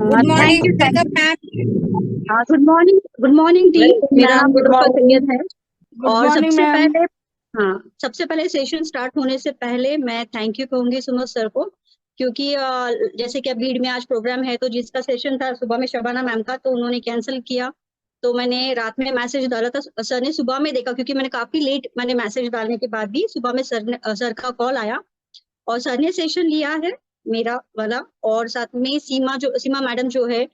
Good thank morning you ma'am. Good morning team. Welcome मेरा नाम ma'am, good Nirupa morning. Syed है। Good और morning ma'am. सबसे पहले सेशन स्टार्ट होने से पहले मैं थैंक यू कहूंगी सुमन सर को, क्योंकि जैसे कि भीड़ में आज प्रोग्राम है तो जिसका सेशन था सुबह में शबाना मैम का, तो उन्होंने कैंसिल किया। तो मैंने रात में मैसेज डाला था, सर ने सुबह में देखा, क्योंकि मैंने काफी लेट मैंने मैसेज डालने के बाद भी सुबह में सर का कॉल आया और सर ने सेशन लिया है मेरा वाला। और साथ में सीमा मैडम जो है,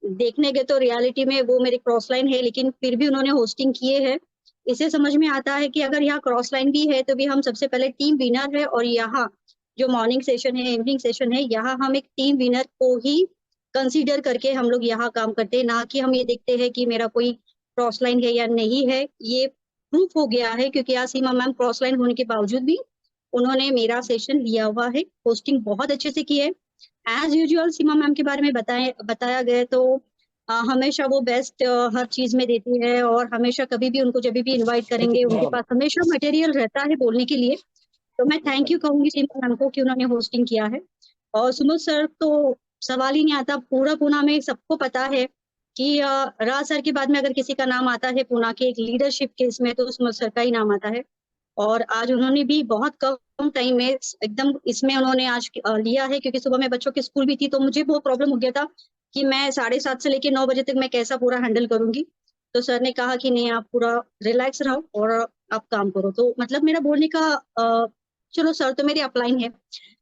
देखने के तो रियलिटी में वो मेरी क्रॉस लाइन है, लेकिन फिर भी उन्होंने होस्टिंग किए है। इससे समझ में आता है कि अगर यहाँ क्रॉस लाइन भी है तो भी हम सबसे पहले टीम विनर है। और यहाँ जो मॉर्निंग सेशन है, इवनिंग सेशन है, यहाँ हम एक टीम विनर को ही कंसीडर करके हम लोग यहाँ काम करते हैं, ना कि हम ये देखते हैं कि मेरा कोई क्रॉस लाइन है या नहीं है। ये प्रूफ हो गया है, क्योंकि आज सीमा मैम क्रॉस लाइन होने के बावजूद भी उन्होंने मेरा सेशन लिया हुआ है, होस्टिंग बहुत अच्छे से की है। एज यूजुअल सीमा मैम के बारे में बताया गया तो हमेशा वो बेस्ट हर चीज में देती है, और हमेशा कभी भी उनको जब भी इनवाइट करेंगे उनके पास हमेशा मटेरियल रहता है बोलने के लिए। तो मैं थैंक यू कहूंगी सीमा मैम को कि उन्होंने होस्टिंग किया है। और सुमन सर तो सवाल ही नहीं आता, पूरा पूना में सबको पता है कि राज सर के बाद में अगर किसी का नाम आता है पूना के एक लीडरशिप के इसमें, तो सुमन सर का ही नाम आता है। और आज उन्होंने भी बहुत कम टाइम में एकदम इसमें उन्होंने आज लिया है, क्योंकि सुबह में बच्चों की स्कूल भी थी, तो मुझे बहुत प्रॉब्लम हो गया था कि मैं 7:30 से लेकर 9 बजे तक मैं कैसा पूरा हैंडल करूंगी। तो सर ने कहा कि नहीं, आप पूरा रिलैक्स रहो और आप काम करो। तो मतलब मेरा बोलने का चलो सर तो मेरी अपलाइन है,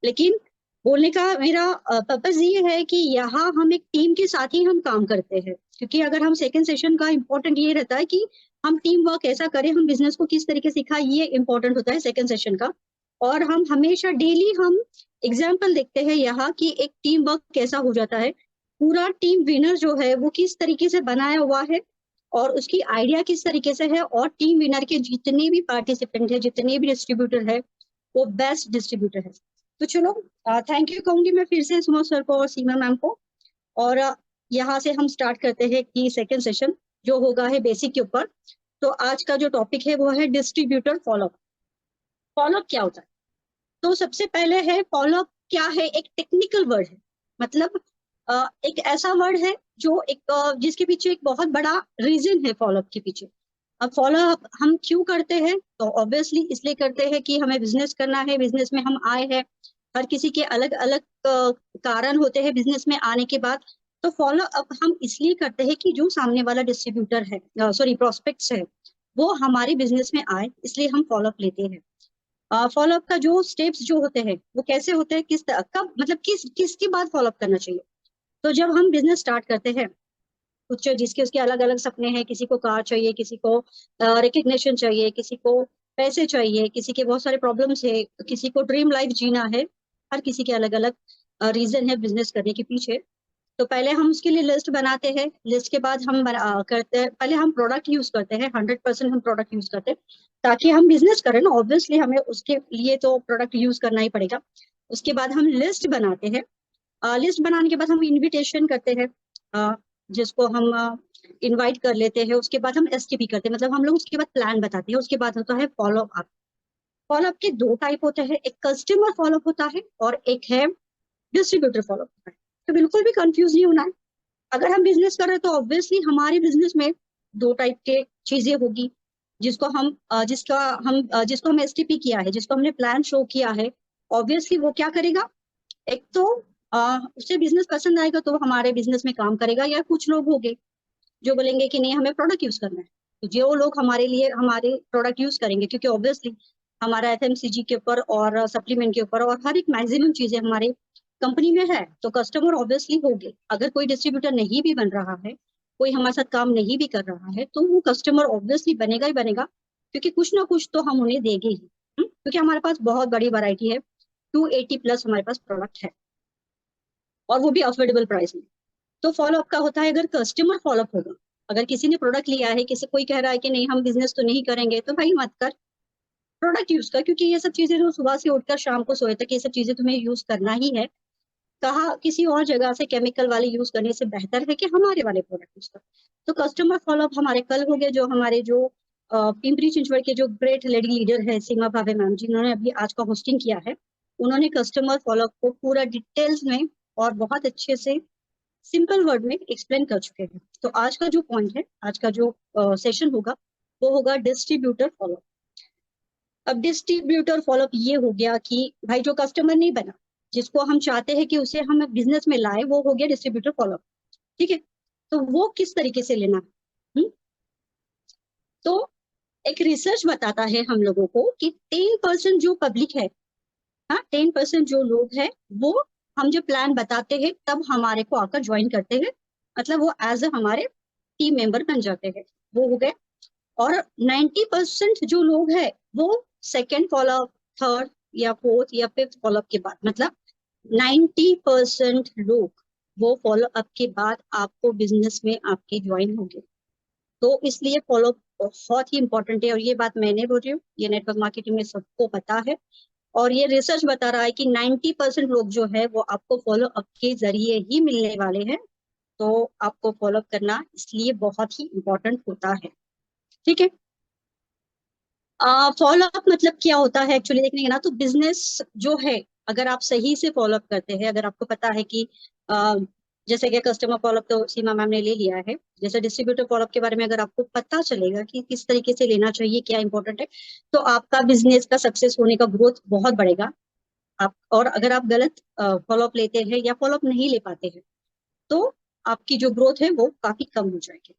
लेकिन बोलने का मेरा पर्पज ये है कि यहाँ हम एक टीम के साथ ही हम काम करते हैं। क्योंकि अगर हम सेकंड सेशन का इम्पोर्टेंट ये रहता है कि हम टीम वर्क ऐसा करें, हम बिजनेस को किस तरीके से सिखाएं, ये इम्पोर्टेंट होता है सेकंड सेशन का। और हम हमेशा डेली हम एग्जाम्पल देखते हैं यहाँ कि एक टीम वर्क कैसा हो जाता है, पूरा टीम विनर जो है वो किस तरीके से बनाया हुआ है और उसकी आइडिया किस तरीके से है, और टीम विनर के जितने भी पार्टिसिपेंट है, जितने भी डिस्ट्रीब्यूटर है, वो बेस्ट डिस्ट्रीब्यूटर है। तो चलो थैंक यू कहूंगी मैं फिर से सुमन सर को और सीमा मैम को। और यहाँ से हम स्टार्ट करते हैं कि सेकेंड सेशन जो होगा है बेसिक के ऊपर। तो आज का जो टॉपिक है वो है डिस्ट्रीब्यूटर फॉलोअप। फॉलोअप क्या होता है? तो सबसे पहले है फॉलोअप क्या है, एक टेक्निकल वर्ड है। मतलब एक ऐसा वर्ड है जो एक जिसके पीछे एक बहुत बड़ा रीजन है फॉलोअप के पीछे। अब फॉलोअप हम क्यों करते हैं? तो ऑब्वियसली इसलिए करते हैं कि हमें बिजनेस करना है, बिजनेस में हम आए हैं। हर किसी के अलग अलग कारण होते हैं बिजनेस में आने के बाद। तो फॉलो अप हम इसलिए करते हैं कि जो सामने वाला डिस्ट्रीब्यूटर है, सॉरी प्रोस्पेक्ट्स है, वो हमारे बिजनेस में आए, इसलिए हम फॉलो अप लेते हैं। फॉलो अप का जो स्टेप्स जो होते हैं वो कैसे होते हैं, कब मतलब किसके बाद फॉलो अप करना चाहिए? तो जब हम बिजनेस स्टार्ट करते हैं, कुछ जिसके उसके अलग अलग सपने हैं, किसी को कार चाहिए, किसी को रिकग्निशन चाहिए, किसी को पैसे चाहिए, किसी के बहुत सारे प्रॉब्लम्स है, किसी को ड्रीम लाइफ जीना है। हर किसी के अलग अलग रीजन है बिजनेस करने के पीछे। तो पहले हम उसके लिए लिस्ट बनाते हैं। लिस्ट के बाद हम करते हैं, पहले हम प्रोडक्ट यूज करते हैं, 100% हम प्रोडक्ट यूज करते हैं ताकि हम बिजनेस करें ना, ऑब्वियसली हमें उसके लिए तो प्रोडक्ट यूज करना ही पड़ेगा। उसके बाद हम लिस्ट बनाते हैं। लिस्ट बनाने के बाद हम इनविटेशन करते हैं, जिसको हम इनवाइट कर लेते हैं। उसके बाद हम एसटीपी करते हैं, मतलब हम लोग उसके बाद प्लान बताते हैं। उसके बाद होता है फॉलो अप। फॉलो अप के दो टाइप होते हैं, एक कस्टमर फॉलो अप होता है और एक है डिस्ट्रीब्यूटर फॉलो अप होता है। तो बिल्कुल भी कंफ्यूज नहीं होना है। अगर हम बिजनेस कर रहे हैं तो ऑब्वियसली हमारे बिजनेस में दो टाइप के चीजें होगी, जिसको हम एसटीपी किया है, जिसको हमने प्लान शो किया है। ऑब्वियसली वो क्या करेगा, एक तो उसे बिजनेस पसंद आएगा तो हमारे बिजनेस में काम करेगा, या कुछ लोग होंगे जो बोलेंगे कि नहीं हमें प्रोडक्ट यूज करना है। तो जो लोग हमारे लिए हमारे प्रोडक्ट यूज करेंगे, क्योंकि ऑब्वियसली हमारा एफएमसीजी के ऊपर और सप्लीमेंट के ऊपर और हर एक मैक्सिमम चीजें हमारे कंपनी में है, तो कस्टमर ऑब्वियसली होंगे। अगर कोई डिस्ट्रीब्यूटर नहीं भी बन रहा है, कोई हमारे साथ काम नहीं भी कर रहा है, तो वो कस्टमर ऑब्वियसली बनेगा ही बनेगा, क्योंकि कुछ ना कुछ तो हम उन्हें देंगे ही। क्योंकि हमारे पास बहुत बड़ी वैरायटी है, 280+ हमारे पास प्रोडक्ट है, और वो भी अफोर्डेबल प्राइस में। तो फॉलोअप का होता है, अगर कस्टमर फॉलोअप होगा, अगर किसी ने प्रोडक्ट लिया है, किसी कोई कह रहा है कि नहीं हम बिजनेस तो नहीं करेंगे, तो भाई मत कर, प्रोडक्ट यूज कर, क्योंकि ये सब चीजें जो सुबह से उठकर शाम को सोए तक ये सब चीजें तुम्हें यूज करना ही है। कहा किसी और जगह से केमिकल वाले यूज करने से बेहतर है कि हमारे वाले प्रोडक्ट यूज कर। तो कस्टमर फॉलोअप हमारे कल हो गए, जो हमारे जो पिंपरी चिंचवड़ के जो ग्रेट लेडी लीडर है सीमा भावे मैम जी, उन्होंने अभी आज का होस्टिंग किया है। उन्होंने कस्टमर फॉलोअप को पूरा डिटेल्स में और बहुत अच्छे से सिंपल वर्ड में एक्सप्लेन कर चुके हैं। तो आज का जो पॉइंट है, आज का जो सेशन होगा वो होगा डिस्ट्रीब्यूटर फॉलोअप। अब डिस्ट्रीब्यूटर फॉलोअप ये हो गया कि भाई जो कस्टमर नहीं बना, जिसको हम चाहते हैं कि उसे हम बिजनेस में लाए, वो हो गया डिस्ट्रीब्यूटर फॉलोअप। ठीक है, तो वो किस तरीके से लेना है? तो एक रिसर्च बताता है हम लोगों को कि 10% जो पब्लिक है, हाँ 10% जो लोग हैं, वो हम जब प्लान बताते हैं तब हमारे को आकर ज्वाइन करते हैं, मतलब वो एज ए हमारे टीम मेंबर बन जाते हैं, वो हो गए। और 90% जो लोग हैं वो सेकेंड फॉलोअप, थर्ड या फोर्थ या फिफ्थ फॉलोअप के बाद, मतलब 90% लोग वो फॉलोअप के बाद आपको बिजनेस में आपके ज्वाइन होंगे। तो इसलिए फॉलोअप बहुत ही इंपॉर्टेंट है, और ये बात मैं नहीं बोल रही हूँ, ये नेटवर्क मार्केटिंग में सबको पता है। और ये रिसर्च बता रहा है कि 90% लोग जो है वो आपको फॉलोअप के जरिए ही मिलने वाले हैं। तो आपको फॉलोअप करना इसलिए बहुत ही इंपॉर्टेंट होता है। ठीक है, फॉलोअप मतलब क्या होता है एक्चुअली देखने ना, तो बिजनेस जो है, अगर आप सही से फॉलोअप करते हैं, अगर आपको पता है कि जैसे कि कस्टमर फॉलोअप तो सीमा मैम ने ले लिया है, जैसे डिस्ट्रीब्यूटर फॉलोअप के बारे में अगर आपको पता चलेगा कि किस तरीके से लेना चाहिए, क्या इंपॉर्टेंट है, तो आपका बिजनेस का सक्सेस होने का ग्रोथ बहुत बढ़ेगा। आप, और अगर आप गलत फॉलोअप लेते हैं या फॉलोअप नहीं ले पाते हैं, तो आपकी जो ग्रोथ है वो काफी कम हो जाएगी।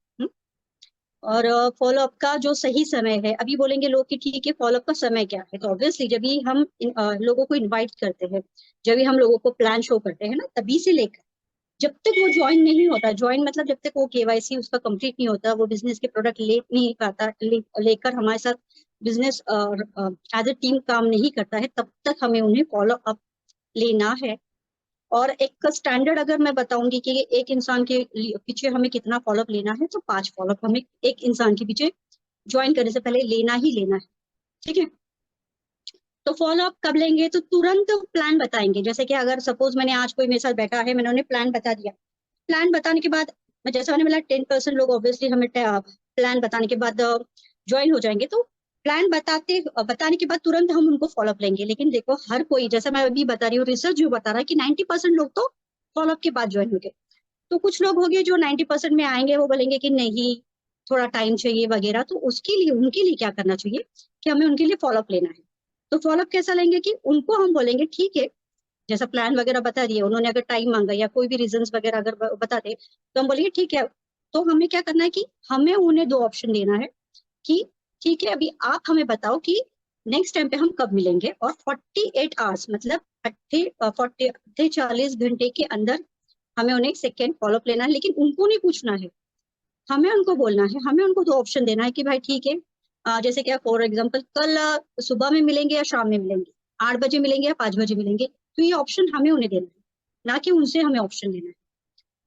और फॉलोअप का जो सही समय है, अभी बोलेंगे लोग कि ठीक है फॉलोअप का समय क्या है, तो ऑब्वियसली जब भी हम लोगों को इनवाइट करते हैं, जब भी हम लोगों को प्लान शो करते हैं ना, तभी से लेकर जब तक वो ज्वाइन नहीं होता, ज्वाइन मतलब जब तक वो केवाईसी उसका कंप्लीट नहीं होता, वो बिजनेस के प्रोडक्ट ले नहीं पाता, लेकर हमारे साथ बिजनेस एज ए टीम काम नहीं करता है, तब तक हमें उन्हें फॉलो अप लेना है। और एक स्टैंडर्ड अगर मैं बताऊंगी कि एक इंसान के पीछे हमें कितना फॉलोअप लेना है, तो 5 फॉलोअप हमें एक इंसान के पीछे ज्वाइन करने से पहले लेना ही लेना है। ठीक है, तो फॉलोअप कब लेंगे, तो तुरंत प्लान बताएंगे। जैसे कि अगर सपोज मैंने आज कोई मेरे साथ बैठा है, मैंने उन्हें प्लान बता दिया, प्लान बताने के बाद मैं जैसा मैंने बोला 10% लोग ऑब्वियसली हमें प्लान बताने के बाद ज्वाइन हो जाएंगे, तो प्लान बताने के बाद तुरंत हम उनको फॉलोअप लेंगे। लेकिन देखो हर कोई, जैसा मैं अभी बता रही हूँ, रिसर्च जो बता रहा है कि 90% लोग तो फॉलोअप के बाद ज्वाइन होंगे। तो कुछ लोग होंगे जो 90% में आएंगे, वो बोलेंगे कि नहीं थोड़ा टाइम चाहिए वगैरह, तो उसके लिए उनके लिए क्या करना चाहिए कि हमें उनके लिए फॉलोअप लेना है। तो फॉलोअप कैसा लेंगे कि उनको हम बोलेंगे ठीक है, जैसा प्लान वगैरह बता दिए उन्होंने, अगर टाइम मांगा या कोई भी रीजंस वगैरह अगर बता दे, तो हम बोलेंगे ठीक है। तो हमें क्या करना है कि हमें उन्हें 2 ऑप्शन देना है कि ठीक है अभी आप हमें बताओ कि नेक्स्ट टाइम पे हम कब मिलेंगे, और 48 आवर्स मतलब 40 घंटे के अंदर हमें उन्हें सेकेंड फॉलोअप लेना है। लेकिन उनको नहीं पूछना है, हमें उनको बोलना है, हमें उनको 2 ऑप्शन देना है कि भाई ठीक है, जैसे क्या फॉर एग्जाम्पल कल सुबह में मिलेंगे या शाम में मिलेंगे, 8 बजे मिलेंगे या 5 बजे मिलेंगे, तो ये ऑप्शन हमें उन्हें देना है, ना कि उनसे हमें ऑप्शन लेना है।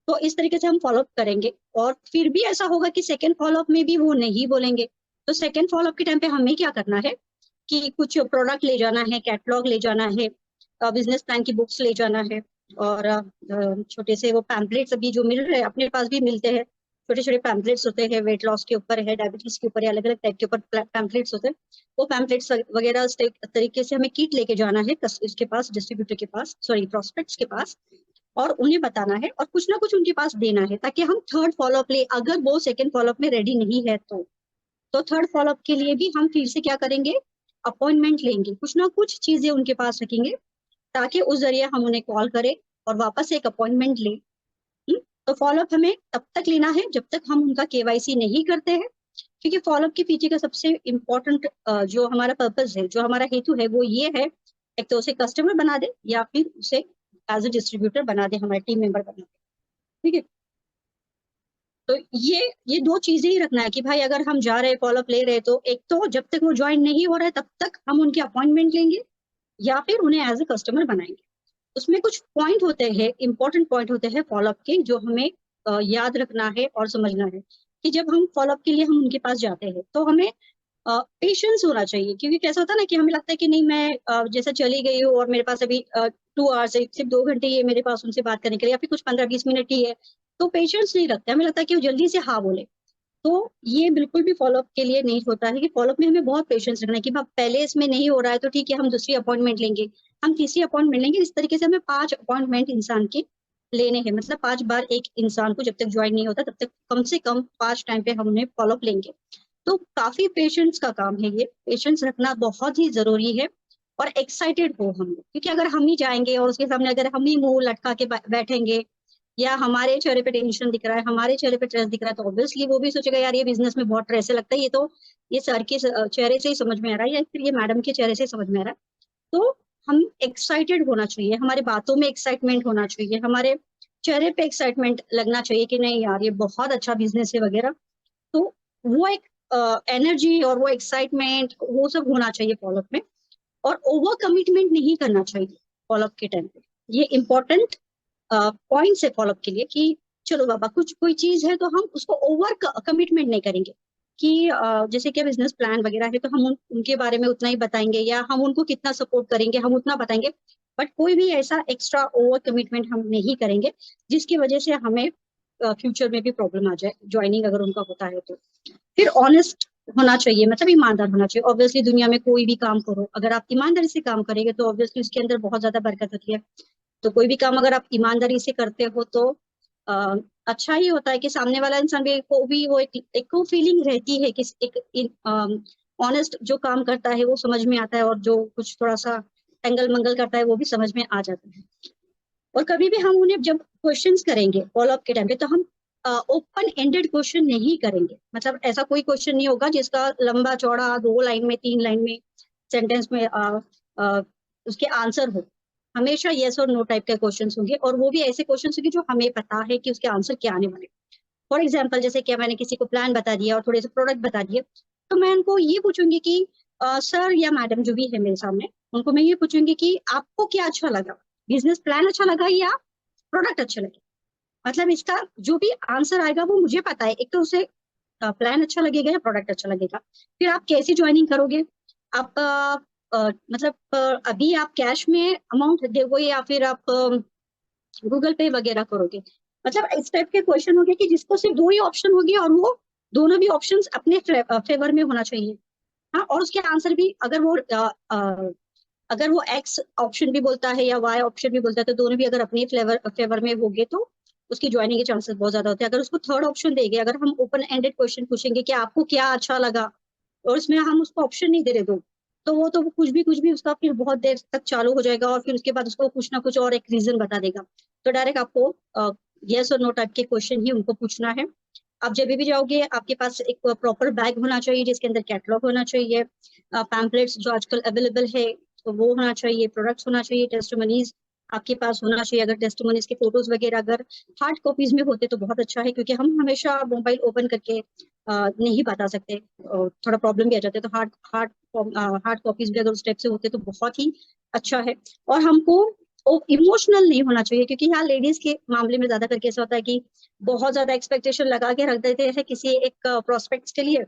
तो इस तरीके से हम फॉलोअप करेंगे। और फिर भी ऐसा होगा कि सेकेंड फॉलोअप में भी वो नहीं बोलेंगे, तो सेकेंड फॉलोअप के टाइम पे हमें क्या करना है कि कुछ प्रोडक्ट ले जाना है, कैटलॉग ले जाना है, बिजनेस प्लान की बुक्स ले जाना है, और छोटे से वो पैम्पलेट्स अभी जो मिल रहे हैं अपने पास भी मिलते हैं, छोटे छोटे पैम्पलेट्स होते हैं, वेट लॉस के ऊपर है, डायबिटीज के ऊपर है, अलग अलग टाइप के ऊपर पैम्पलेट्स होते हैं। वो पैम्पलेट्स वगैरह इस तरीके से हमें किट लेके जाना है इसके पास, डिस्ट्रीब्यूटर के पास, सॉरी प्रोस्पेक्ट्स के पास, और उन्हें बताना है और कुछ ना कुछ उनके पास देना है, ताकि हम थर्ड फॉलोअप ले, अगर वो सेकंड फॉलोअप में रेडी नहीं है तो थर्ड फॉलोअप के लिए भी हम फिर से क्या करेंगे, अपॉइंटमेंट लेंगे, कुछ ना कुछ चीजें उनके पास रखेंगे, ताकि उस जरिए हम उन्हें कॉल करें और वापस एक अपॉइंटमेंट लें। तो फॉलोअप हमें तब तक लेना है जब तक हम उनका केवाईसी नहीं करते हैं, क्योंकि फॉलोअप के पीछे का सबसे इम्पोर्टेंट जो हमारा पर्पज है, जो हमारा हेतु है, वो ये है, एक तो उसे कस्टमर बना दे या फिर उसे एज ए डिस्ट्रीब्यूटर बना दे, हमारे टीम मेंबर बना दे। ठीक है, तो ये 2 चीजें ही रखना है कि भाई अगर हम जा रहे फॉलोअप ले रहे, तो एक तो जब तक वो ज्वाइन नहीं हो रहा है तब तक हम उनके अपॉइंटमेंट लेंगे या फिर उन्हें एज ए कस्टमर बनाएंगे। उसमें कुछ पॉइंट होते हैं, इंपॉर्टेंट पॉइंट होते हैं फॉलोअप के, जो हमें याद रखना है और समझना है कि जब हम फॉलोअप के लिए हम उनके पास जाते हैं तो हमें पेशेंस होना चाहिए। क्योंकि कैसा होता है ना कि हमें लगता है कि नहीं मैं जैसे चली गई हूँ और मेरे पास अभी 2 आवर्स है, सिर्फ 2 घंटे ही है मेरे पास उनसे बात करने के लिए, या फिर कुछ 15-20 मिनट ही है, तो पेशेंस नहीं रखते, हमें लगता है कि वो जल्दी से हाँ बोले। तो ये बिल्कुल भी फॉलोअप के लिए नहीं होता है, कि फॉलोअप में हमें बहुत पेशेंस रखना है कि पहले इसमें नहीं हो रहा है तो ठीक है हम दूसरी अपॉइंटमेंट लेंगे, हम तीसरी अपॉइंटमेंट लेंगे, इस तरीके से हमें 5 अपॉइंटमेंट इंसान की लेने हैं, मतलब 5 बार एक इंसान को जब तक ज्वाइन नहीं होता तब तक कम से कम 5 टाइम पे हम उन्हें फॉलोअप लेंगे। तो काफी पेशेंस का काम है ये, पेशेंस रखना बहुत ही जरूरी है। और एक्साइटेड हो हम लोग, क्योंकि अगर हम ही जाएंगे और उसके सामने अगर हम ही मुंह लटका के बैठेंगे, या हमारे चेहरे पे टेंशन दिख रहा है, हमारे चेहरे पे स्ट्रेस दिख रहा है, तो ऑब्वियसली वो भी सोचेगा यार ये बिजनेस में बहुत स्ट्रेस लगता है, ये तो ये सर के चेहरे से ही समझ में आ रहा है, या फिर ये मैडम के चेहरे से समझ में आ रहा है। तो हम एक्साइटेड होना चाहिए, हमारी बातों में एक्साइटमेंट होना चाहिए, हमारे चेहरे पे एक्साइटमेंट लगना चाहिए कि नहीं यार ये बहुत अच्छा बिजनेस है वगैरह। तो वो एक एनर्जी और वो एक्साइटमेंट वो सब होना चाहिए फॉलोअप में। और ओवर कमिटमेंट नहीं करना चाहिए फॉलोअप के टाइम पे। ये इम्पोर्टेंट पॉइंट्स है फॉलोअप के लिए कि चलो बाबा कुछ कोई चीज है तो हम उसको ओवर कमिटमेंट नहीं करेंगे कि जैसे कि बिजनेस प्लान वगैरह है तो हम उनके बारे में उतना ही बताएंगे, या हम उनको कितना सपोर्ट करेंगे हम उतना बताएंगे। बट कोई भी ऐसा एक्स्ट्रा ओवर कमिटमेंट हम नहीं करेंगे जिसकी वजह से हमें फ्यूचर में भी प्रॉब्लम आ जाए ज्वाइनिंग अगर उनका होता है तो। फिर ऑनेस्ट होना चाहिए, मतलब ईमानदार होना चाहिए। ऑब्वियसली दुनिया में कोई भी काम करो अगर आप ईमानदारी से काम करेंगे तो ऑब्वियसली उसके अंदर बहुत ज्यादा बरकत होती है। तो कोई भी काम अगर आप ईमानदारी से करते हो तो आ, अच्छा ही होता है कि सामने वाला इंसान भी को भी वो एक को फीलिंग रहती है कि एक ऑनेस्ट जो काम करता है वो समझ में आता है, और जो कुछ थोड़ा सा एंगल मंगल करता है वो भी समझ में आ जाता है। और कभी भी हम उन्हें जब क्वेश्चंस करेंगे फॉलोअप के टाइम पे तो हम ओपन एंडेड क्वेश्चन नहीं करेंगे, मतलब ऐसा कोई क्वेश्चन नहीं होगा जिसका लंबा चौड़ा 2 लाइन में 3 लाइन में सेंटेंस में उसके आंसर हो। हमेशा यस और नो टाइप के क्वेश्चन होंगे, और वो भी ऐसे क्वेश्चन होंगे जो हमें पता है कि उसके आंसर क्या आने वाले। फॉर एग्जाम्पल जैसे कि मैंने किसी को प्लान बता दिया और थोड़े से प्रोडक्ट बता दिए, तो मैं उनको ये पूछूंगी कि सर या मैडम जो भी है मेरे सामने, उनको मैं ये पूछूंगी कि आपको क्या अच्छा लगा, बिजनेस प्लान अच्छा लगा या प्रोडक्ट अच्छा लगे। मतलब इसका जो भी आंसर आएगा वो मुझे पता है, एक तो उसे प्लान अच्छा लगेगा या प्रोडक्ट अच्छा लगेगा। फिर आप कैसी ज्वाइनिंग करोगे, आप मतलब अभी आप कैश में अमाउंट दोगे या फिर आप गूगल पे वगैरह करोगे। मतलब इस टाइप के क्वेश्चन हो गए कि जिसको सिर्फ 2 ही ऑप्शन होगी और वो दोनों भी ऑप्शंस अपने फेवर में होना चाहिए। हाँ, और उसके आंसर भी अगर वो एक्स ऑप्शन भी बोलता है या वाई ऑप्शन भी बोलता है तो दोनों भी अगर अपने फेवर में होंगे तो उसकी ज्वाइनिंग के चांसेस बहुत ज्यादा होते हैं। अगर उसको थर्ड ऑप्शन देंगे, अगर हम ओपन एंडेड क्वेश्चन पूछेंगे कि आपको क्या अच्छा लगा, और उसमें हम उसको ऑप्शन नहीं दे रहे दो, तो वो तो कुछ भी उसका फिर बहुत देर तक चालू हो जाएगा और फिर उसके बाद उसको कुछ ना कुछ और एक रीजन बता देगा। तो डायरेक्ट आपको यस और नो टाइप के क्वेश्चन ही उनको पूछना है। आप जब भी जाओगे आपके पास एक प्रॉपर बैग होना चाहिए जिसके अंदर कैटलॉग होना चाहिए, पैम्पलेट्स जो आजकल अवेलेबल है तो वो होना चाहिए, प्रोडक्ट्स होना चाहिए, टेस्टिमोनीज आपके पास होना चाहिए। अगर टेस्टिमोनीज के फोटोज वगैरह अगर हार्ड कॉपीज में होते तो बहुत अच्छा है, क्योंकि हम हमेशा मोबाइल ओपन करके नहीं बता सकते, थोड़ा प्रॉब्लम भी आ जाता है। तो हार्ड हार्ड हार्ड कॉपीज भी अगर उस टाइप से होते तो बहुत ही अच्छा है। और हमको इमोशनल नहीं होना चाहिए, क्योंकि यहाँ लेडीज के मामले में ज्यादा करके ऐसा होता है कि बहुत ज्यादा एक्सपेक्टेशन लगा के रख देते हैं किसी एक प्रोस्पेक्ट के लिए,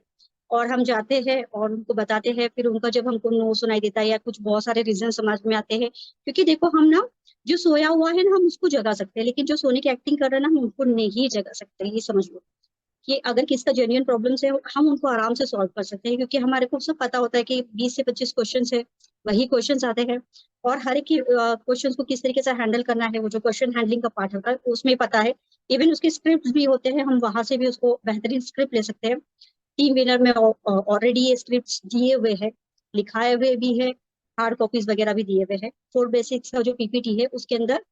और हम जाते हैं और उनको बताते हैं, फिर उनका जब हमको नो सुनाई देता है या कुछ बहुत सारे रीजन समझ में आते हैं। क्योंकि देखो हम ना जो सोया हुआ है ना हम उसको जगा सकते हैं, लेकिन जो सोने की एक्टिंग कर रहे हैं ना हम उनको नहीं जगा सकते, ये समझ लो। कि अगर किसका जेन्युइन प्रॉब्लम है हम उनको आराम से सॉल्व कर सकते हैं, क्योंकि हमारे को सब पता होता है कि 20 से 25 क्वेश्चन है, वही क्वेश्चन आते हैं, और हर एक क्वेश्चन को किस तरीके से हैंडल करना है वो जो क्वेश्चन हैंडलिंग का पार्ट होता है उसमें पता है। इवन उसके स्क्रिप्ट भी होते हैं, हम वहां से भी उसको बेहतरीन स्क्रिप्ट ले सकते हैं। टीम विनर में ऑलरेडी ये स्क्रिप्ट दिए हुए हैं, लिखाए हुए भी है, हार्ड कॉपीज वगैरह भी दिए हुए हैं। फोर बेसिक्स का जो पीपीटी है उसके अंदर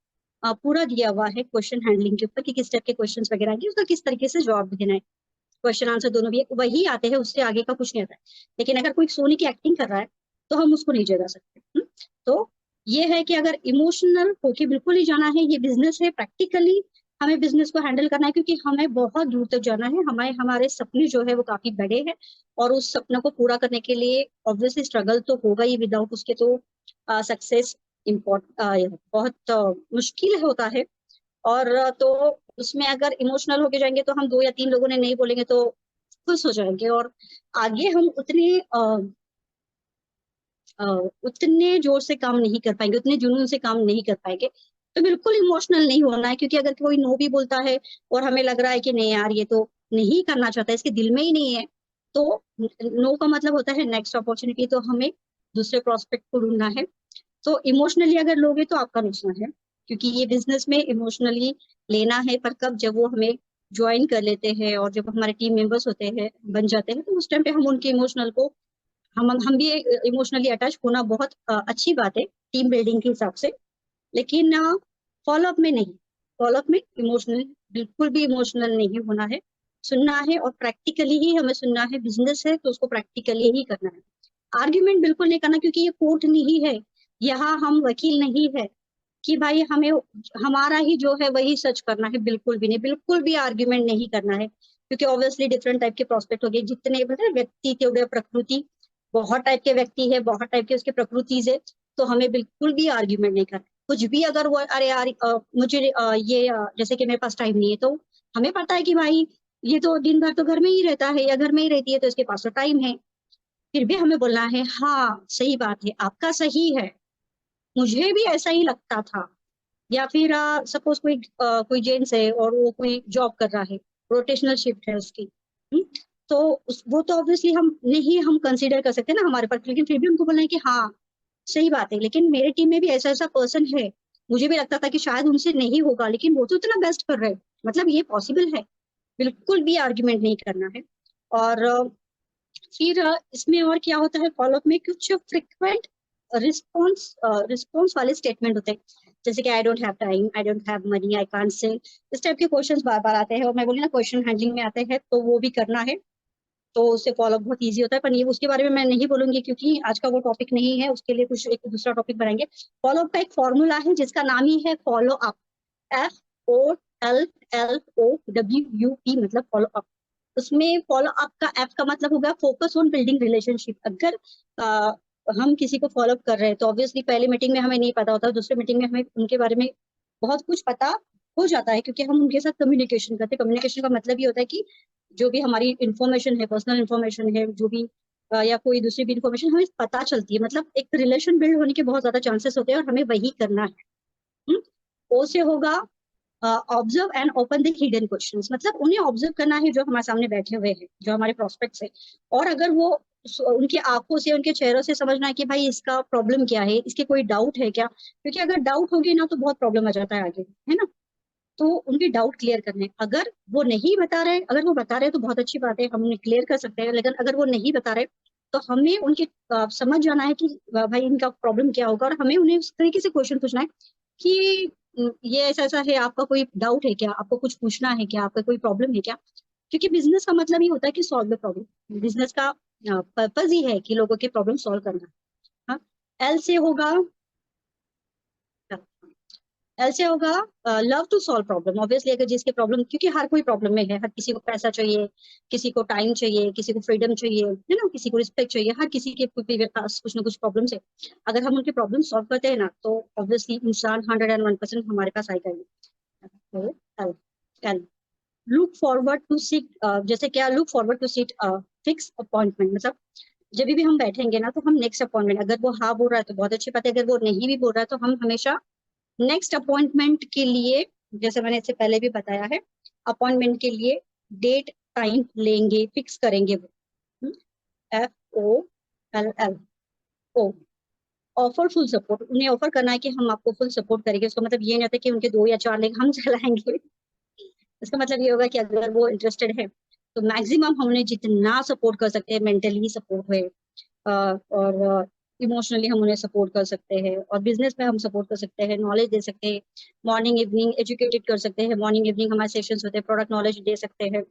पूरा दिया हुआ है क्वेश्चन हैंडलिंग के ऊपर कि किस टाइप के क्वेश्चन वगैरह आएंगे, उसका किस तरीके से जवाब देना है। क्वेश्चन आंसर दोनों भी वही आते हैं, उससे आगे का कुछ नहीं आता है। लेकिन अगर कोई सोने की एक्टिंग कर रहा है तो हम उसको नहीं जगा सकते। तो ये है कि अगर इमोशनल होके बिल्कुल ही जाना है, ये बिजनेस है, प्रैक्टिकली हमें बिजनेस को हैंडल करना है, क्योंकि हमें बहुत दूर तक जाना है, हमें हमारे सपने जो है वो काफी बड़े हैं, और उस सपने को पूरा करने के लिए ऑब्वियसली स्ट्रगल तो होगा ही, विदाउट उसके तो सक्सेस इम्पोर्ट बहुत मुश्किल होता है। और तो उसमें अगर इमोशनल होके जाएंगे तो हम 2 या 3 लोगों ने नहीं बोलेंगे तो खुश हो जाएंगे, और आगे हम उतने जोर से काम नहीं कर पाएंगे, उतने जुनून से काम नहीं कर पाएंगे। तो बिल्कुल इमोशनल नहीं होना है, क्योंकि अगर कोई नो भी बोलता है और हमें लग रहा है कि नहीं यार ये तो नहीं करना चाहता, इसके दिल में ही नहीं है, तो नो का मतलब होता है नेक्स्ट अपॉर्चुनिटी, तो हमें दूसरे प्रोस्पेक्ट को ढूंढना है। तो इमोशनली अगर लोगे तो आपका नुकसान है। क्योंकि ये बिजनेस में इमोशनली लेना है, पर कब जब वो हमें ज्वाइन कर लेते हैं और जब हमारे टीम मेंबर्स होते हैं, बन जाते हैं, तो उस टाइम पे हम उनके इमोशनल को हम भी इमोशनली अटैच होना बहुत अच्छी बात है टीम बिल्डिंग के हिसाब से। लेकिन फॉलोअप में नहीं, फॉलोअप में इमोशनल बिल्कुल भी इमोशनल नहीं होना है, सुनना है और प्रैक्टिकली ही हमें सुनना है। बिजनेस है तो उसको प्रैक्टिकली ही करना है, आर्ग्यूमेंट बिल्कुल नहीं करना, क्योंकि ये कोर्ट नहीं है, यहाँ हम वकील नहीं है कि भाई हमें हमारा ही जो है वही सच करना है, बिल्कुल भी नहीं, बिल्कुल भी आर्ग्यूमेंट नहीं करना है। क्योंकि ऑब्वियसली डिफरेंट टाइप के प्रोस्पेक्ट हो गए, जितने मतलब व्यक्ति तेवढे प्रकृति, बहुत टाइप के व्यक्ति है, बहुत टाइप के उसके प्रकृति है, तो हमें बिल्कुल भी आर्ग्यूमेंट नहीं करना। कुछ भी अगर वो अरे यार मुझे जैसे कि मेरे पास टाइम नहीं है, तो हमें पता है कि भाई ये तो दिन भर तो घर में ही रहता है या घर में ही रहती है, तो इसके पास तो टाइम है। फिर भी हमें बोलना है हाँ सही बात है, आपका सही है, मुझे भी ऐसा ही लगता था। या फिर सपोज कोई जेंट्स है और वो कोई जॉब कर रहा है, रोटेशनल शिफ्ट है उसकी, तो वो तो ऑब्वियसली हम नहीं हम कंसीडर कर सकते हैं ना हमारे पास, लेकिन फिर भी उनको बोलना है कि हाँ सही बात है, लेकिन मेरे टीम में भी ऐसा ऐसा पर्सन है, मुझे भी लगता था कि शायद उनसे नहीं होगा, लेकिन वो तो इतना बेस्ट कर रहे हैं, मतलब ये पॉसिबल है। बिल्कुल भी आर्ग्यूमेंट नहीं करना है। और फिर इसमें और क्या होता है, फॉलोअप में कुछ फ्रिक्वेंट रिस्पॉन्स रिस्पॉन्स वाले स्टेटमेंट होते हैं, जैसे कि I don't have time, I don't have money, I can't sell, इस टाइप के क्वेश्चंस बार बार आते हैं, और मैं बोली ना क्वेश्चन हैंडलिंग में आते हैं, तो वो भी करना है, तो उससे फॉलोअप बहुत ईजी होता है। पर ये उसके बारे में मैं नहीं बोलूंगी, क्योंकि आज का वो टॉपिक नहीं है, उसके लिए कुछ एक दूसरा टॉपिक बनाएंगे। फॉलोअप का एक फॉर्मूला है जिसका नाम ही है फॉलो अप, FOLLOWUP, मतलब फॉलो अप। उसमें फॉलो अप का एफ का मतलब होगा फोकस ऑन बिल्डिंग रिलेशनशिप। अगर हम किसी को फॉलो अप कर रहे हैं, तो ऑब्वियसली पहली मीटिंग में हमें नहीं पता होता, दूसरी मीटिंग में हमें उनके बारे में बहुत कुछ पता हो जाता है, क्योंकि हम उनके साथ कम्युनिकेशन करते हैं। कम्युनिकेशन का मतलब ये होता है कि जो भी हमारी इंफॉर्मेशन है, पर्सनल इंफॉर्मेशन है, जो भी या कोई दूसरी भी इंफॉर्मेशन हमें पता चलती है, मतलब एक रिलेशन बिल्ड होने के बहुत ज्यादा चांसेस होते हैं, और हमें वही करना है। ओ से होगा observe and open the hidden questions, मतलब उन्हें ऑब्जर्व करना है जो हमारे सामने बैठे हुए हैं, जो हमारे प्रोस्पेक्ट्स है, और अगर वो उनकी आंखों से, उनके चेहरों से समझना है कि भाई इसका प्रॉब्लम क्या है, इसके कोई डाउट है क्या, क्योंकि अगर डाउट होगी ना तो बहुत प्रॉब्लम आ जाता है आगे, है ना। तो उनके डाउट क्लियर करने, अगर वो नहीं बता रहे, अगर वो बता रहे तो बहुत अच्छी बात है, हम उन्हें क्लियर कर सकते हैं, लेकिन अगर वो नहीं बता रहे तो हमें उनके समझ जाना है कि भाई इनका प्रॉब्लम क्या होगा, और हमें उन्हें उस तरीके से क्वेश्चन पूछना है कि ये ऐसा ऐसा है, आपका कोई डाउट है क्या, आपको कुछ पूछना है क्या, आपका कोई प्रॉब्लम है क्या। क्योंकि बिजनेस का मतलब ही होता है कि सॉल्व द प्रॉब्लम, बिजनेस का पर्पज ही है कि लोगों के प्रॉब्लम सॉल्व करना। हाँ, एल से होगा, ऐसे होगा love to solve problem. Obviously अगर जिसके प्रॉब्लम, क्योंकि हर कोई प्रॉब्लम में है, हर किसी को पैसा चाहिए, किसी को टाइम चाहिए, किसी को फ्रीडम चाहिए, है ना, किसी को रिस्पेक्ट चाहिए, हर किसी के पास कुछ ना कुछ प्रॉब्लम है। अगर हम उनके प्रॉब्लम सॉल्व करते हैं ना, तो ऑब्वियसली इंसान 101% हमारे पास आएगा ही। तो L, L, look forward to seat, जैसे क्या, look forward to seat fix appointment, मतलब जब भी हम बैठेंगे ना, तो हम नेक्स्ट अपॉइंटमेंट, अगर वो हाँ बोल रहा है तो बहुत अच्छी बात है, अगर वो नहीं भी बोल रहा है तो हम हमेशा नेक्स्ट अपॉइंटमेंट के लिए, जैसे मैंने इससे पहले भी बताया है, अपॉइंटमेंट के लिए डेट टाइम लेंगे, फिक्स करेंगे वो। FOLL, ओ, ऑफर फुल सपोर्ट, उन्हें ऑफर करना है कि हम आपको फुल सपोर्ट करेंगे। उसका मतलब ये नहीं होता कि उनके 2 या 4 लेग हम चलाएंगे। इसका मतलब ये होगा कि अगर वो इंटरेस्टेड है, तो मैक्सिमम हम उन्हें जितना सपोर्ट कर सकते हैं, मेंटली सपोर्ट है, और इमोशनली हम उन्हें सपोर्ट कर सकते हैं, और बिजनेस में हम सपोर्ट कर सकते हैं, नॉलेज दे सकते हैं, मॉर्निंग इवनिंग एजुकेटेड कर सकते हैं, मॉर्निंग इवनिंग हमारे सेशंस होते हैं, प्रोडक्ट नॉलेज दे सकते हैं,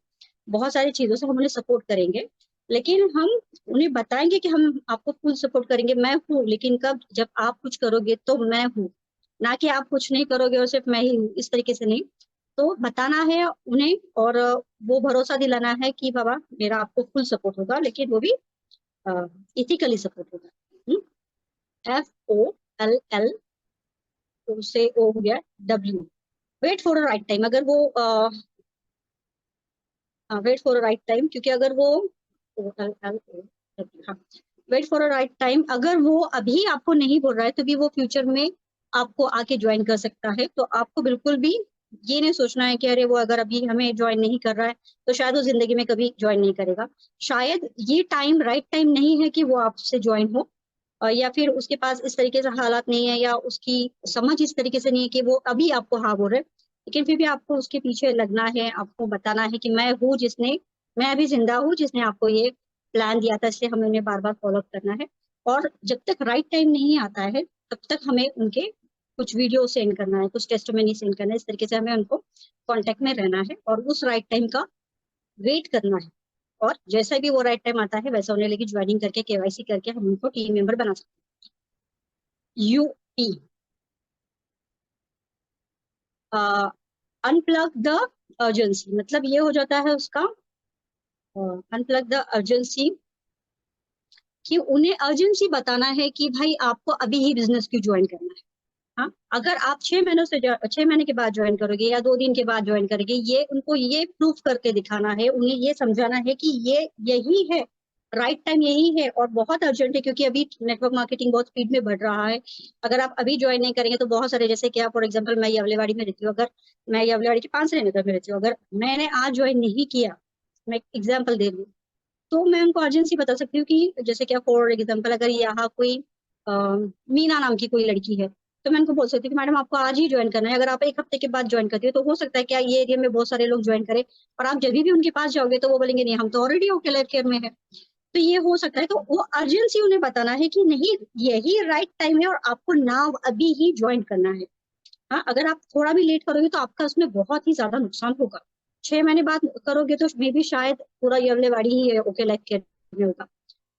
बहुत सारी चीजों से हम उन्हें सपोर्ट करेंगे। लेकिन हम उन्हें बताएंगे कि हम आपको फुल सपोर्ट करेंगे, मैं हूँ, लेकिन कब, जब आप कुछ करोगे तो मैं हूँ, ना कि आप कुछ नहीं करोगे और सिर्फ मैं ही हूँ, इस तरीके से नहीं। तो बताना है उन्हें, और वो भरोसा दिलाना है कि बाबा मेरा आपको फुल सपोर्ट होगा, लेकिन वो भी इथिकली सपोर्ट होगा। FOLL, से ओ हो गया W, wait for a right time, अगर वो wait for a right time, क्योंकि अगर वो wait for a right time, अगर वो अभी आपको नहीं बोल रहा है, तो भी वो फ्यूचर में आपको आके ज्वाइन कर सकता है। तो आपको बिल्कुल भी ये नहीं सोचना है कि अरे वो अगर अभी हमें ज्वाइन नहीं कर रहा है तो शायद वो जिंदगी में कभी ज्वाइन नहीं करेगा। शायद ये टाइम राइट टाइम नहीं है कि वो आपसे ज्वाइन हो, या फिर उसके पास इस तरीके से हालात नहीं है या उसकी समझ इस तरीके से नहीं है कि वो अभी आपको हाँ बोल रहे, लेकिन फिर भी आपको उसके पीछे लगना है, आपको बताना है कि मैं अभी जिंदा हूँ जिसने आपको ये प्लान दिया था, इसलिए हमें उन्हें बार बार फॉलो करना है। और जब तक राइट टाइम नहीं आता है तब तक हमें उनके कुछ वीडियो सेंड करना है, कुछ टेस्टिमनी सेंड करना है, इस तरीके से हमें उनको कांटेक्ट में रहना है और उस राइट टाइम का वेट करना है। और जैसा भी वो राइट टाइम आता है वैसा उन्हें लेके ज्वाइनिंग करके केवाईसी करके हम उनको टीम मेंबर बना सकते हैं। यूपी अनप्लग द अर्जेंसी, मतलब ये हो जाता है उसका अनप्लग द अर्जेंसी, कि उन्हें अर्जेंसी बताना है कि भाई आपको अभी ही बिजनेस क्यों ज्वाइन करना है। हाँ, अगर आप 6 महीने के बाद ज्वाइन करोगे या 2 दिन के बाद ज्वाइन करोगे, ये उनको ये प्रूफ करके दिखाना है, उन्हें ये समझाना है कि ये यही है राइट टाइम, यही है और बहुत अर्जेंट है, क्योंकि अभी नेटवर्क मार्केटिंग बहुत स्पीड में बढ़ रहा है। अगर आप अभी ज्वाइन नहीं करेंगे तो बहुत सारे, जैसे क्या फॉर एग्जाम्पल मैं येवलेवाड़ी में रहती हूँ, अगर मैं येवलेवाड़ी के 5 नगर में रहती हूँ, अगर मैंने आज ज्वाइन नहीं किया, मैं एग्जाम्पल दे रही हूँ, तो मैं उनको अर्जेंसी बता सकती हूँ कि जैसे क्या फॉर एग्जाम्पल अगर यहाँ कोई मीना नाम की कोई लड़की है, तो मैं उनको बोल सकती हूँ कि मैडम आपको आज ही ज्वाइन करना है। अगर आप 1 हफ्ते के बाद ज्वाइन करती हो तो हो सकता है क्या ये एरिया में बहुत सारे लोग ज्वाइन करें, और आप जब भी उनके पास जाओगे तो वो बोलेंगे नहीं हम तो ऑलरेडी ओके लाइफ केयर में है, तो ये हो सकता है। तो वो अर्जेंसी उन्हें बताना है कि नहीं, यही राइट टाइम है और आपको नाउ अभी ही ज्वाइन करना है। हाँ, अगर आप थोड़ा भी लेट करोगे तो आपका उसमें बहुत ही ज्यादा नुकसान होगा। 6 महीने बाद करोगे तो मे भी शायद पूरा येवलेवाड़ी ही ओके लाइफ केयर में होगा।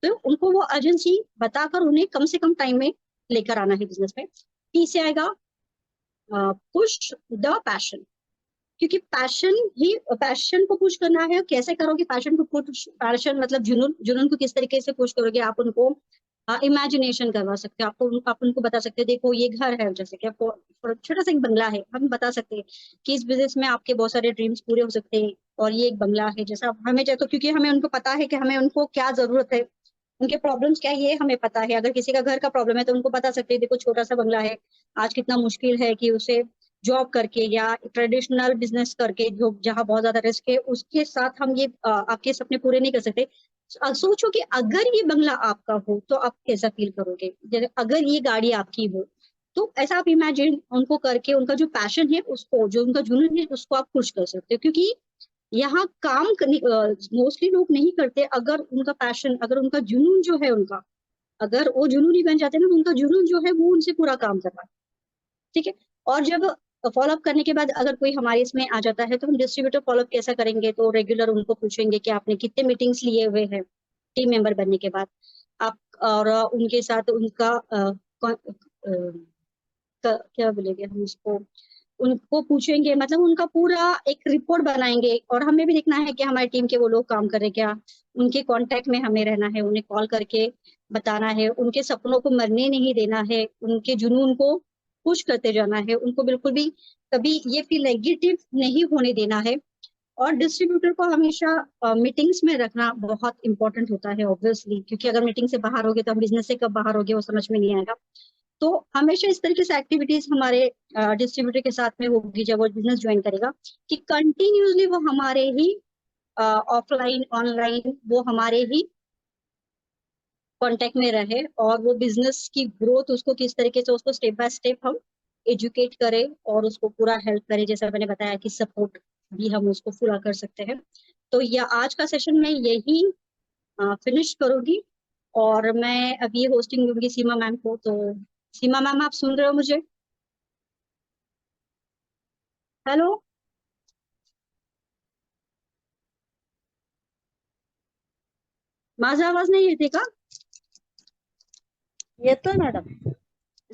तो उनको वो अर्जेंसी बताकर उन्हें कम से कम टाइम में लेकर आना है बिजनेस में। पी से आएगा पुश द पैशन, क्योंकि पैशन को पुश करना है। कैसे करोगे पैशन को पुश? पैशन मतलब जुनून, जुनून को किस तरीके से पुश करोगे? आप उनको इमेजिनेशन करवा सकते हो, आप उनको बता सकते हैं देखो ये घर है, जैसे कि छोटा सा एक बंगला है, हम बता सकते हैं कि इस बिजनेस में आपके बहुत सारे ड्रीम्स पूरे हो सकते हैं, और ये एक बंगला है जैसा हमें चाहे तो, क्योंकि हमें उनको पता है कि हमें उनको क्या जरूरत है, उनके प्रॉब्लम्स क्या है ये हमें पता है। अगर किसी का घर का प्रॉब्लम है तो उनको बता सकते हैं देखो छोटा सा बंगला है, आज कितना मुश्किल है कि उसे जॉब करके या ट्रेडिशनल बिजनेस करके, जो जहाँ बहुत ज्यादा रिस्क है उसके साथ हम ये आपके सपने पूरे नहीं कर सकते। सोचो कि अगर ये बंगला आपका हो तो आप कैसा फील करोगे, जैसे अगर ये गाड़ी आपकी हो, तो ऐसा आप इमेजिन उनको करके उनका जो पैशन है उसको, जो उनका जुनून है उसको आप पुश कर सकते हो। क्योंकि यहाँ काम मोस्टली लोग नहीं करते अगर उनका पैशन, अगर उनका जुनून जो है उनका, अगर वो जुनून ही बन जाते हैं ना, तो उनका जुनून जो है वो उनसे पूरा काम कर रहा है। ठीक है। और जब फॉलोअप करने के बाद अगर कोई हमारे इसमें आ जाता है तो हम डिस्ट्रीब्यूटर फॉलोअप कैसा करेंगे, तो रेगुलर उनको पूछेंगे कि आपने कितने मीटिंग्स लिए हुए हैं टीम मेंबर बनने के बाद आप, और उनके साथ उनका क्या बोलेंगे हम उसको, उनको पूछेंगे, मतलब उनका पूरा एक रिपोर्ट बनाएंगे। और हमें भी देखना है कि हमारी टीम के वो लोग काम कर रहे क्या, उनके कांटेक्ट में हमें रहना है, उन्हें कॉल करके बताना है, उनके सपनों को मरने नहीं देना है, उनके जुनून को पुश करते जाना है, उनको बिल्कुल भी कभी ये फील नेगेटिव नहीं होने देना है। और डिस्ट्रीब्यूटर को हमेशा मीटिंग्स में रखना बहुत इंपॉर्टेंट होता है ऑब्वियसली, क्योंकि अगर मीटिंग से बाहर होगे तो हम बिजनेस से कब बाहर होगे वो समझ में नहीं आएगा। तो हमेशा इस तरीके से एक्टिविटीज हमारे डिस्ट्रीब्यूटर के साथ में होगी जब वो बिजनेस ज्वाइन करेगा, कि कंटिन्यूसली वो हमारे ही ऑफलाइन ऑनलाइन वो हमारे ही कांटेक्ट में रहे, और वो बिजनेस की ग्रोथ उसको किस तरीके से, उसको स्टेप बाय स्टेप हम एजुकेट करें और उसको पूरा हेल्प करें, जैसा मैंने बताया कि सपोर्ट भी हम उसको पूरा कर सकते हैं। तो यह आज का सेशन मैं यही फिनिश करूंगी, और मैं अभी होस्टिंग दूंगी सीमा मैम को। तो सीमा मैम आप सुन रहे हो मुझे? हेलो, माझा आवाज नहीं येते का? येतोय मॅडम.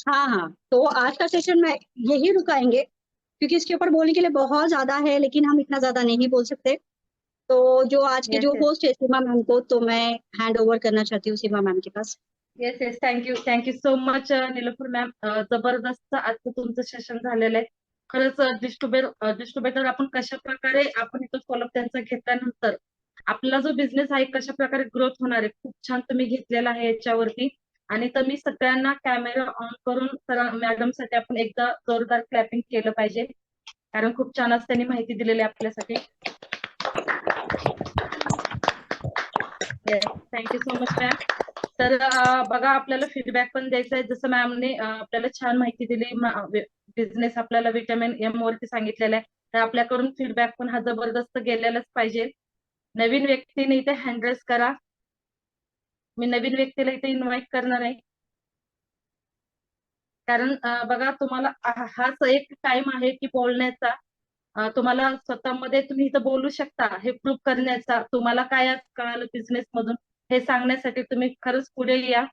हाँ हाँ, तो आज का सेशन में यही रुकाएंगे, क्योंकि इसके ऊपर बोलने के लिए बहुत ज्यादा है, लेकिन हम इतना ज्यादा नहीं बोल सकते। तो जो आज के येस जो येस होस्ट है सीमा मैम को, तो मैं हैंड ओवर करना चाहती हूँ सीमा मैम के पास। Yes yes thank you so much Nilofar ma'am. जबरदस्त आजचं तुमचं सेशन झालेलं आहे. खरंच डिस्ट्रीब्युटर आपण कशा प्रकारे आपण इथं फॉलोअप त्यांचा घेतल्यानंतर आपला जो बिझनेस आहे कशा प्रकारे ग्रोथ होणार आहे खूप छान तुम्ही घेतलेला आहे याच्यावरती. आणि तर मी सगळ्यांना कॅमेरा ऑन करून मॅडम साठी आपण एकदा जोरदार क्लॅपिंग केलं पाहिजे, कारण खूप छान असं त्यांनी माहिती दिलेली आहे आपल्यासाठी. Yes thank you so much ma'am. तर बघा आपल्याला फीडबॅक पण द्यायचा आहे. जसं मॅमने आपल्याला छान माहिती दिली, बिझनेस आपल्याला विटामिन एम वरती सांगितलेलं आहे. तर आपल्याकडून फीडबॅक पण हा जबरदस्त गेलेलाच पाहिजे. नवीन व्यक्तीने इथे हँडरेस करा. मी नवीन व्यक्तीला इथे इन्व्हाइट करणार आहे. कारण बघा तुम्हाला हाच एक टाइम आहे की बोलण्याचा. तुम्हाला स्वतःमध्ये तुम्ही इथं बोलू शकता, हे प्रूव्ह करण्याचा. तुम्हाला काय आज कळालं बिझनेस मधून हे सांगण्यासाठी तुम्ही खरंच पुढे या.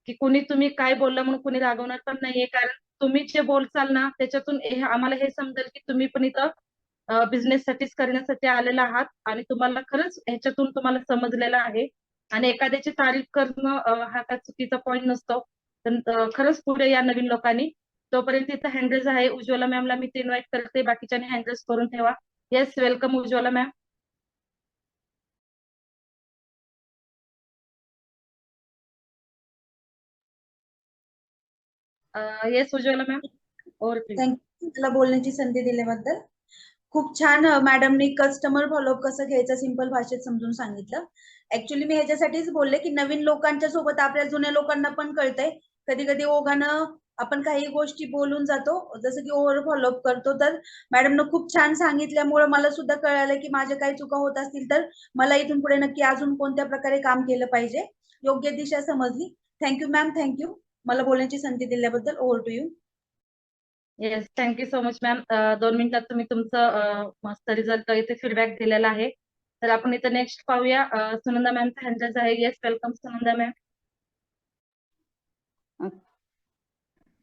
की कुणी तुम्ही काय बोलला म्हणून कुणी रागवणार पण नाहीये. कारण तुम्ही जे बोलचाल ना त्याच्यातून आम्हाला हे समजेल की तुम्ही पण इथं बिझनेस साठीच करण्यासाठी आलेला आहात आणि तुम्हाला खरंच ह्याच्यातून तुम्हाला समजलेलं आहे. आणि एखाद्याची तारीफ करणं हा काय चुकीचा पॉईंट नसतो. तर खरंच पुढे या नवीन लोकांनी. तोपर्यंत इथं हँडरेज आहे. उज्ज्वला मॅमला मी ते इन्व्हाइट करते. बाकीच्याने हँडरेज करून ठेवा. Yes, welcome Ujjwala ma'am. Yes Ujjwala ma'am. Over to you. Thank you मला बोलण्याची संधी दिल्याबद्दल. खूप छान मॅडमनी कस्टमर फॉलोअप कसं घ्यायचं सिंपल भाषेत समजून सांगितलं. ऍक्च्युली मी ह्याच्यासाठीच बोलले की नवीन लोकांच्या सोबत आपल्या जुन्या लोकांना पण कळतंय. कधी कधी ओघानं आपण काही गोष्टी बोलून जातो, जसं की ओव्हर फॉलोअप करतो. तर मॅडमनं खूप छान सांगितल्यामुळे मला सुद्धा कळालं की माझ्या काही चुका होत असतील तर मला इथून पुढे नक्की अजून कोणत्या प्रकारे काम केलं पाहिजे. योग्य दिशा समजली. थँक्यू मॅम, थँक्यू मला बोलण्याची संधी दिल्याबद्दल. Over to you. Yes, thank you so much ma'am. 2 मिनिटात तुम्ही तुमचं मस्त रिझल्ट इथे फीडबॅक दिलेला आहे. तर आपण इथं नेक्स्ट पाहूया. सुनंदा मॅमचा हँडरेज आहे. Yes, welcome Sunanda ma'am.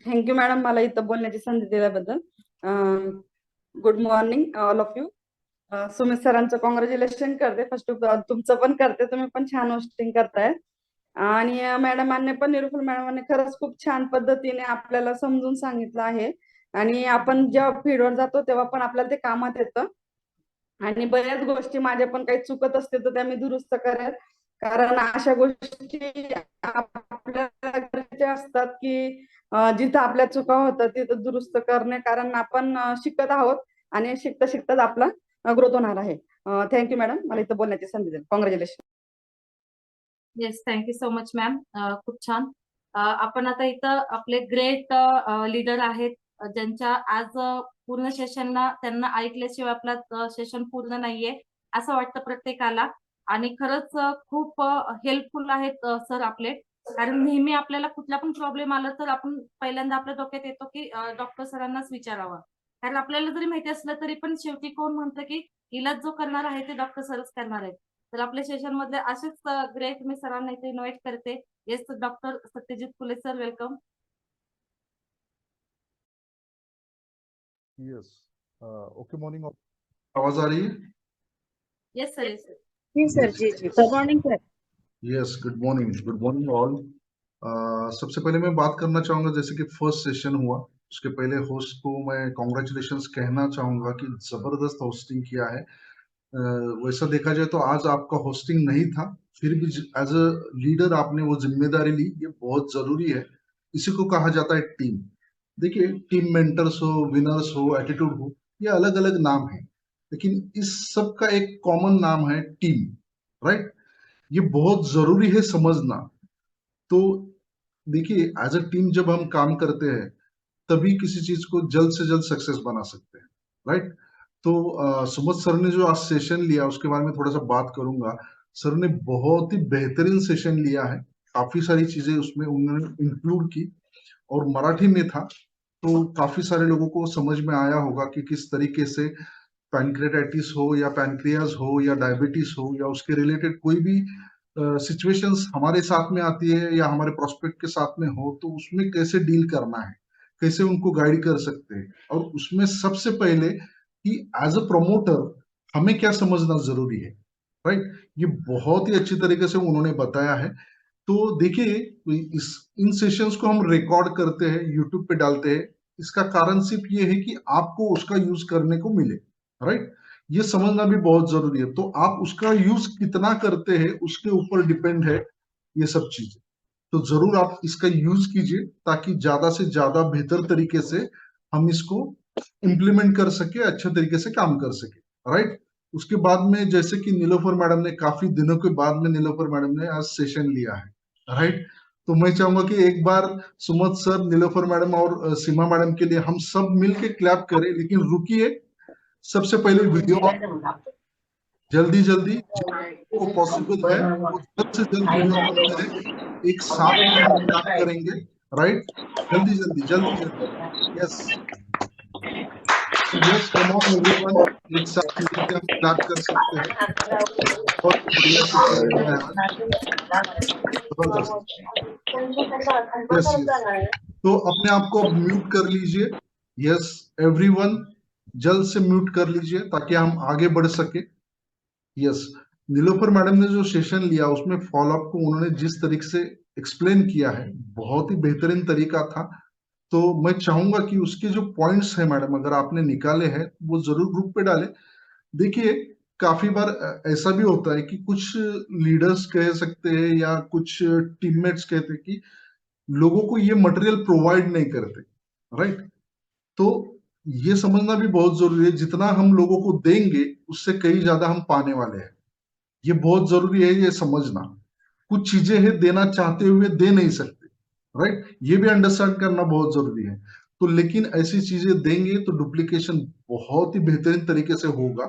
Thank you madam मला इथं बोलण्याची संधी दिल्याबद्दल. Good morning all of you. Sumit सरांचं कॉंग्रॅच्युलेशन करते. फर्स्ट ऑफ ऑल तुमचं पण करते, तुम्ही पण छान होस्टिंग करताय. आणि मॅडमांनी पण निरुपल मॅडमांनी खरंच खूप छान पद्धतीने आपल्याला समजून सांगितलं आहे. आणि आपण जेव्हा फील्डवर जातो तेव्हा पण आपल्याला ते कामात येतं. आणि बऱ्याच गोष्टी माझ्या पण काही चुकत असते तर त्या मी दुरुस्त करेल. कारण अशा गोष्टी आपल्याला गरजेच्या असतात की जिथं आपल्या चुका होतात तिथं दुरुस्त करणे. कारण आपण शिकत आहोत आणि शिकता शिकताच आपला ग्रोथ होणार आहे. थँक्यू मॅडम मला इथं बोलण्याची संधी दिली. Congratulation. Yes, thank you so much ma'am. खूप छान. आपण आता इथं आपले ग्रेट लीडर आहेत, ज्यांच्या आज पूर्ण सेशनला त्यांना ऐकल्याशिवाय आपला सेशन पूर्ण नाहीये असं वाटतं प्रत्येकाला. आणि खरंच खूप हेल्पफुल आहेत सर आपले. कारण नेहमी आपल्याला कुठला पण प्रॉब्लेम आला तर आपण पहिल्यांदा आपल्या डोक्यात येतो की डॉक्टर सरांनाच विचारावं. कारण आपल्याला जरी माहिती असलं तरी पण शेवटी कोण म्हणतं की इलाज जो करणार आहे ते डॉक्टर सरच करणार आहेत. तर आपल्या सेशन मध्ये असेच ग्रेट मी सरांना इथे इन्व्हाइट करते. Yes, doctor Satyajit Phule sir, welcome. Yes, okay morning. आवाज आ रही है? Yes sir, yes sir. जी सर, जी जी good morning sir. Yes, good morning all. सबसे पहले मैं बात करना चाहूंगा, जैसे कि फर्स्ट सेशन हुआ उसके पहले होस्ट को मैं कॉन्ग्रेचुलेशंस कहना चाहूंगा कि जबरदस्त होस्टिंग किया है. वैसा देखा जाए तो आज आपका होस्टिंग नहीं था, फिर भी एज अ लीडर आपने वो जिम्मेदारी ली. ये बहुत जरूरी है. इसी को कहा जाता है टीम. देखिए, टीम मेंटर्स हो, विनर्स हो, एटीट्यूड हो, ये अलग अलग नाम है, लेकिन इस सब का एक कॉमन नाम है टीम. राइट? ये बहुत जरूरी है समझना. तो देखिए, एज अ टीम जब हम काम करते हैं तभी किसी चीज को जल्द से जल्द सक्सेस बना सकते हैं. राइट? तो सुमत सर ने जो आज सेशन लिया उसके बारे में थोड़ा सा बात करूंगा. सर ने बहुत ही बेहतरीन सेशन लिया है. काफी सारी चीजें उसमें उन्होंने इंक्लूड की और मराठी में था, तो काफी सारे लोगों को समझ में आया होगा कि किस तरीके से पैनक्रेटाइटिस हो या पैनक्रियाज हो या डायबिटीज हो या उसके रिलेटेड कोई भी सिचुएशंस हमारे साथ में आती है या हमारे प्रोस्पेक्ट के साथ में हो, तो उसमें कैसे डील करना है, कैसे उनको गाइड कर सकते हैं. और उसमें सबसे पहले कि एज अ प्रमोटर हमें क्या समझना जरूरी है. राइट? ये बहुत ही अच्छी तरीके से उन्होंने बताया है. तो देखिए, इन सेशंस को हम रिकॉर्ड करते हैं, यूट्यूब पे डालते हैं. इसका कारण सिर्फ ये है कि आपको उसका यूज करने को मिले. राइट? ये समझना भी बहुत जरूरी है. तो आप उसका यूज कितना करते हैं उसके ऊपर डिपेंड है ये सब चीजें. तो जरूर आप इसका यूज कीजिए ताकि ज्यादा से ज्यादा बेहतर तरीके से हम इसको इम्प्लीमेंट कर सके, अच्छे तरीके से काम कर सके. राइट? उसके बाद में जैसे कि नीलोफर मैडम ने काफी दिनों के बाद में नीलोफर मैडम ने आज सेशन लिया है, राइट। तो मैं चाहूंगा कि एक बार सुमत सर, नीलोफर मैडम और सीमा मैडम के लिए हम सब मिलके क्लैप करें। लेकिन रुकिए, सबसे पहले वीडियो जल्दी जल्दी को पॉसिबल है वो जल्द से जल्द वीडियो ऑन करें। एक साथ में हम क्लैप करेंगे, राइट। जल्दी जल्दी जल्दी जल्दी, yes yes, come on everyone, एक साथ मिलकर हम क्लैप कर सकते हैं। बहुत बढ़िया से कर रहे हैं आज, जबरदस्त। यस यस, तो अपने आप को म्यूट कर लीजिए। यस एवरीवन, जल्द से म्यूट कर लीजिए ताकि हम आगे बढ़ सके। यस, नीलोफर मैडम ने जो सेशन लिया उसमें फॉलोअप को उन्होंने जिस तरीके से एक्सप्लेन किया है, बहुत ही बेहतरीन तरीका था। तो मैं चाहूंगा कि उसके जो पॉइंट्स हैं मैडम, अगर आपने निकाले हैं वो जरूर ग्रुप पे डालें। देखिए, काफी बार ऐसा भी होता है कि कुछ लीडर्स कह सकते हैं या कुछ टीममेट्स कहते हैं कि लोगों को ये मटेरियल प्रोवाइड नहीं करते, राइट। तो ये समझना भी बहुत जरूरी है, जितना हम लोगों को देंगे उससे कई ज्यादा हम पाने वाले हैं। ये बहुत जरूरी है ये समझना। कुछ चीजें हैं देना चाहते हुए दे नहीं सकते, राइट। ये भी अंडरस्टैंड करना बहुत जरूरी है। तो लेकिन ऐसी चीजें देंगे तो डुप्लीकेशन बहुत ही बेहतरीन तरीके से होगा।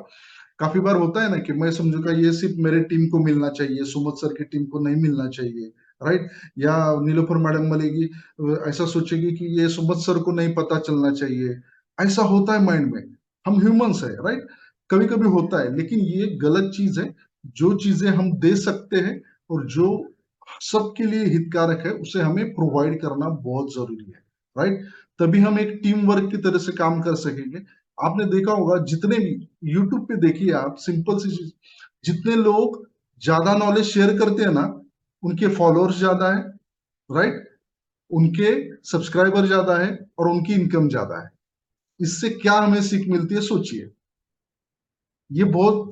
काफी बार होता है ना कि मैं समझूंगा ये सिर्फ मेरे टीम को मिलना चाहिए, सुमत सर की टीम को नहीं मिलना चाहिए, राइट। या नीलोफर मैडम बोलेगी, ऐसा सोचेगी कि ये सुमत सर को नहीं पता चलना चाहिए। ऐसा होता है माइंड में, हम ह्यूमंस है, राइट। कभी कभी होता है, लेकिन ये गलत चीज है। जो चीजें हम दे सकते हैं और जो सबके लिए हितकारक है उसे हमें प्रोवाइड करना बहुत जरूरी है, राइट। तभी हम एक टीम वर्क की तरह से काम कर सकेंगे। आपने देखा होगा, जितने भी यूट्यूब पे देखिए आप, सिंपल सी चीज, जितने लोग ज्यादा नॉलेज शेयर करते हैं ना, उनके फॉलोअर्स ज्यादा है, राइट, उनके सब्सक्राइबर ज्यादा है और उनकी इनकम ज्यादा है। इससे क्या हमें सीख मिलती है, सोचिए। ये बहुत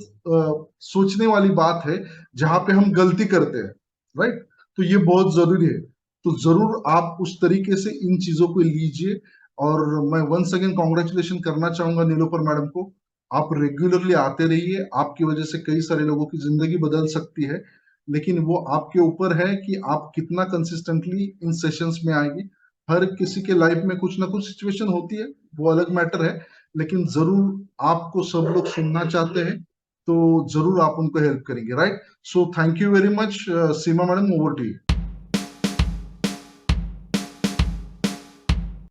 सोचने वाली बात है, जहां पे हम गलती करते हैं, राइट। तो ये बहुत जरूरी है। तो जरूर आप उस तरीके से इन चीजों को लीजिए। और मैं वंस अगेन कॉन्ग्रेचुलेशन करना चाहूंगा नीलोफर मैडम को। आप रेगुलरली आते रहिए, आपकी वजह से कई सारे लोगों की जिंदगी बदल सकती है। लेकिन वो आपके ऊपर है कि आप कितना कंसिस्टेंटली इन सेशंस में आएंगी। हर किसी के लाइफ में कुछ ना कुछ सिचुएशन होती है, वो अलग मैटर है। लेकिन जरूर आपको सब लोग सुनना चाहते हैं, तो जरूर आप उनको हेल्प करेंगे, right. So thank you very much. Seema madam, over to you.